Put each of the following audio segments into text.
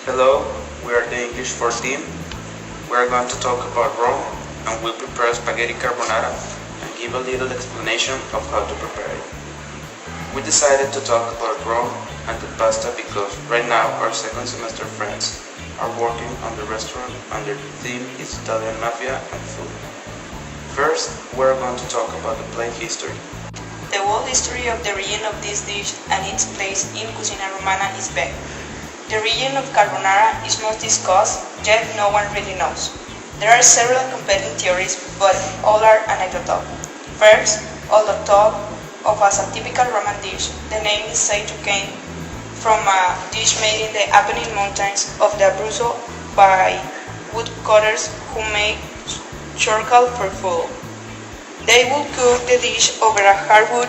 Hello, we are the English 14. We are going to talk about Rome and we'll prepare spaghetti carbonara and give a little explanation of how to prepare it. We decided to talk about Rome and the pasta because right now our second semester friends are working on the restaurant and their theme is Italian mafia and food. First, we are going to talk about the plain history. The whole history of the region of this dish and its place in Cucina Romana is vague. The region of carbonara is most discussed, yet no one really knows. There are several competing theories, but all are anecdotal. First, although thought of as a typical Roman dish, the name is said to come from a dish made in the Apennine Mountains of the Abruzzo by woodcutters who make charcoal for fuel. They would cook the dish over a hardwood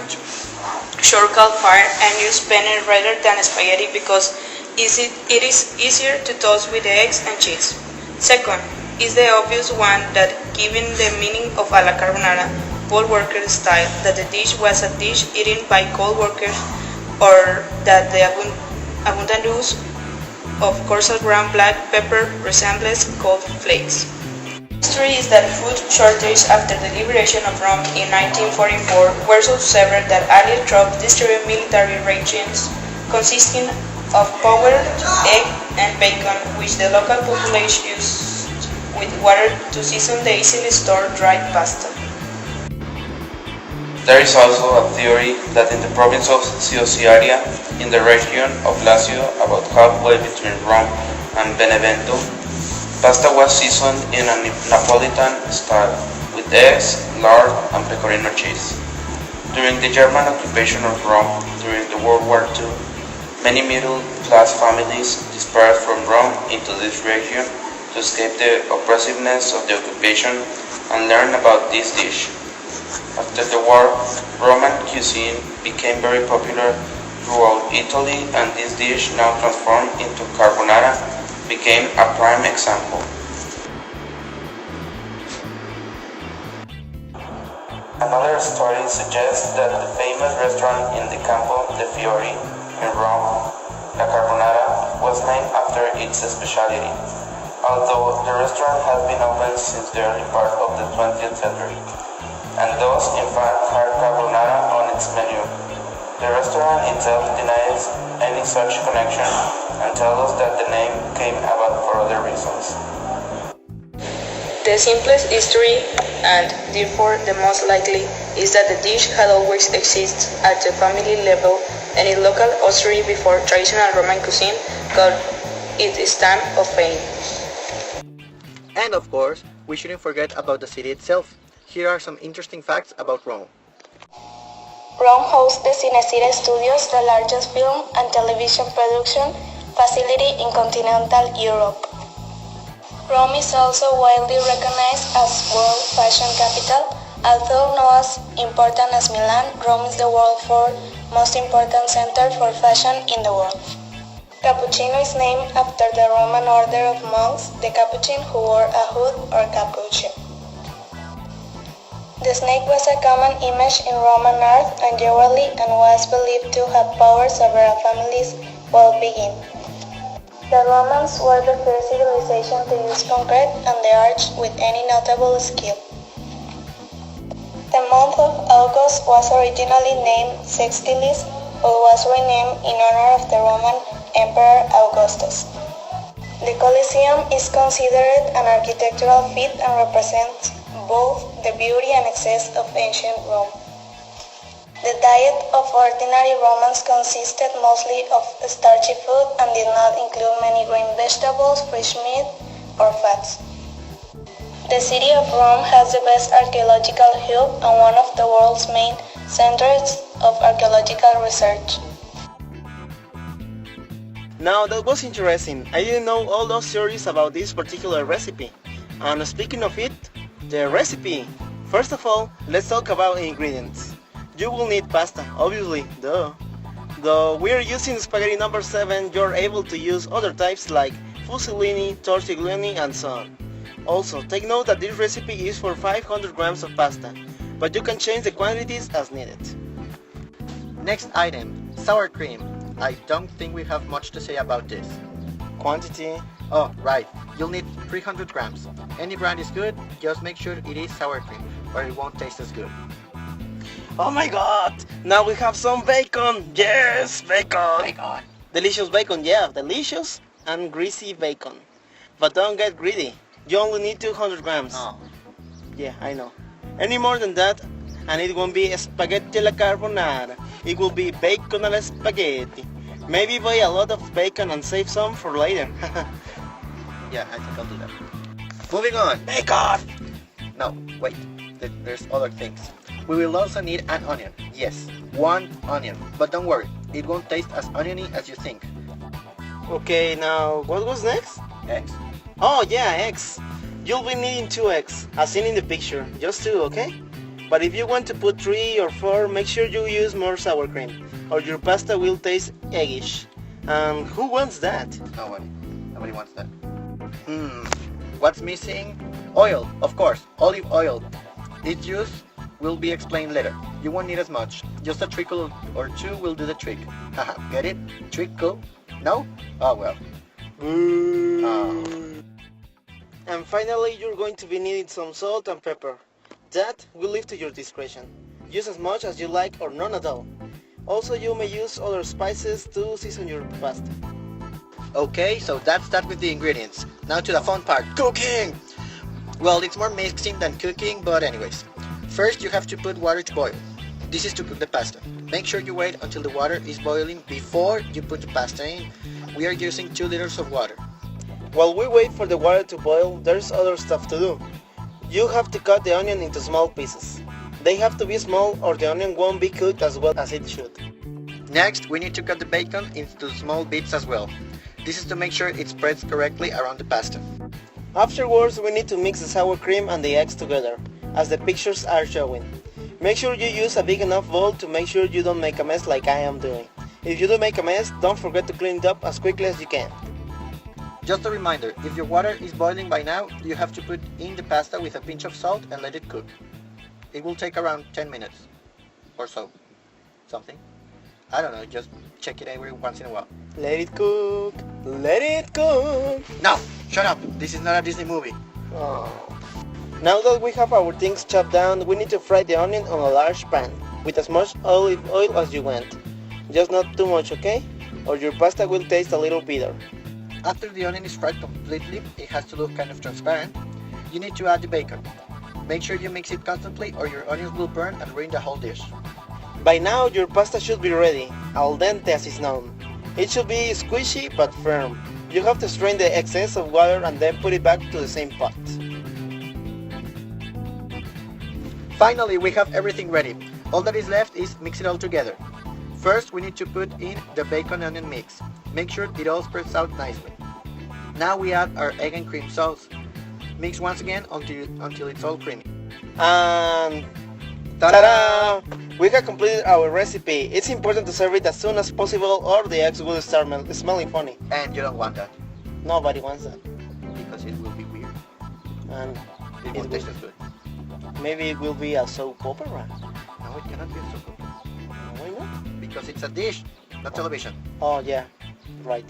charcoal fire and use penne rather than spaghetti because it is easier to toast with eggs and cheese. Second is the obvious one that given the meaning of a la carbonara, poll worker style, that the dish was a dish eaten by coal workers or that the abundant use of coarser ground black pepper resembles cold flakes. History is that food shortages after the liberation of Rome in 1944 were so severe that allied troops distributed military rations consisting of powdered egg and bacon, which the local population used with water to season the easily stored dried pasta. There is also a theory that in the province of Sicilia, in the region of Lazio, about halfway between Rome and Benevento, pasta was seasoned in a Napolitan style, with eggs, lard, and pecorino cheese. During the German occupation of Rome during the World War II, many middle-class families dispersed from Rome into this region to escape the oppressiveness of the occupation and learn about this dish. After the war, Roman cuisine became very popular throughout Italy and this dish, now transformed into carbonara, became a prime example. Another story suggests that the famous restaurant in the Campo de' Fiori in Rome, la carbonara, was named after its specialty, although the restaurant has been open since the early part of the 20th century, and thus in fact had carbonara on its menu. The restaurant itself denies any such connection and tells us that the name came about for other reasons. The simplest history, and therefore the most likely, is that the dish had always existed at the family level and in local hostelry before traditional Roman cuisine got its stamp of fame. And of course, we shouldn't forget about the city itself. Here are some interesting facts about Rome. Rome hosts the Cinecity Studios, the largest film and television production facility in continental Europe. Rome is also widely recognized as world fashion capital. Although not as important as Milan, Rome is the world's fourth most important center for fashion in the world. Cappuccino is named after the Roman order of monks, the Capuchin, who wore a hood or capuchin. The snake was a common image in Roman art and jewelry and was believed to have powers over a family's well-being. The Romans were the first civilization to use concrete and the arch with any notable skill. The month of August was originally named Sextilis, but was renamed in honor of the Roman Emperor Augustus. The Colosseum is considered an architectural feat and represents both the beauty and excess of ancient Rome. The diet of ordinary Romans consisted mostly of starchy food and did not include many green vegetables, fresh meat, or fats. The city of Rome has the best archaeological hub and one of the world's main centers of archaeological research. Now that was interesting. I didn't know all those theories about this particular recipe. And speaking of it, the recipe. First of all, let's talk about ingredients. You will need pasta, obviously, duh. Though we're using spaghetti number 7, you're able to use other types like fusilini, tortiglioni, and so on. Also, take note that this recipe is for 500 grams of pasta, but you can change the quantities as needed. Next item, sour cream. I don't think we have much to say about this. Quantity. Oh, right. You'll need 300 grams. Any brand is good, just make sure it is sour cream, or it won't taste as good. Oh my god! Now we have some bacon! Yes, bacon! Bacon! Delicious bacon, yeah, delicious and greasy bacon. But don't get greedy. You only need 200 grams. Oh. Yeah, I know. Any more than that, and it won't be spaghetti alla carbonara. It will be bacon alla spaghetti. Maybe buy a lot of bacon and save some for later. Yeah, I think I'll do that. Moving on. Bacon! No, wait. There's other things. We will also need an onion. Yes, one onion. But don't worry, it won't taste as oniony as you think. Okay, now what was next? Eggs. Oh yeah, eggs. You'll be needing 2 eggs, as seen in the picture. Just 2, okay? But if you want to put 3 or 4, make sure you use more sour cream, or your pasta will taste eggish. And who wants that? Nobody. Nobody wants that. What's missing? Oil, of course. Olive oil. Its use will be explained later. You won't need as much. Just a trickle or 2 will do the trick. Haha, get it? Trickle? No? Oh well. Oh. And finally, you're going to be needing some salt and pepper. That will leave to your discretion. Use as much as you like or none at all. Also, you may use other spices to season your pasta. Okay, so that's that with the ingredients. Now to the fun part, cooking! Well, it's more mixing than cooking, but anyways. First, you have to put water to boil. This is to cook the pasta. Make sure you wait until the water is boiling before you put the pasta in. We are using 2 liters of water. While we wait for the water to boil, there's other stuff to do. You have to cut the onion into small pieces. They have to be small or the onion won't be cooked as well as it should. Next, we need to cut the bacon into small bits as well. This is to make sure it spreads correctly around the pasta. Afterwards, we need to mix the sour cream and the eggs together, as the pictures are showing. Make sure you use a big enough bowl to make sure you don't make a mess like I am doing. If you do make a mess, don't forget to clean it up as quickly as you can. Just a reminder, if your water is boiling by now, you have to put in the pasta with a pinch of salt and let it cook. It will take around 10 minutes or so. Something. I don't know, just check it every once in a while. Let it cook, let it cook. No, shut up. This is not a Disney movie. Oh. Now that we have our things chopped down, we need to fry the onion on a large pan with as much olive oil as you want. Just not too much, okay? Or your pasta will taste a little bitter. After the onion is fried completely, it has to look kind of transparent. You need to add the bacon. Make sure you mix it constantly or your onions will burn and ruin the whole dish. By now, your pasta should be ready, al dente as is known. It should be squishy but firm. You have to strain the excess of water and then put it back to the same pot. Finally, we have everything ready. All that is left is mix it all together. First, we need to put in the bacon onion mix. Make sure it all spreads out nicely. Now we add our egg and cream sauce. Mix once again until it's all creamy. And ta-da! We have completed our recipe. It's important to serve it as soon as possible or the eggs will start smelling funny. And you don't want that. Nobody wants that. Because it will be weird. And It won't taste as good. maybe it will be a soap opera. No, it cannot be a soap opera. Why not? Because it's a dish, not television. Oh yeah, right.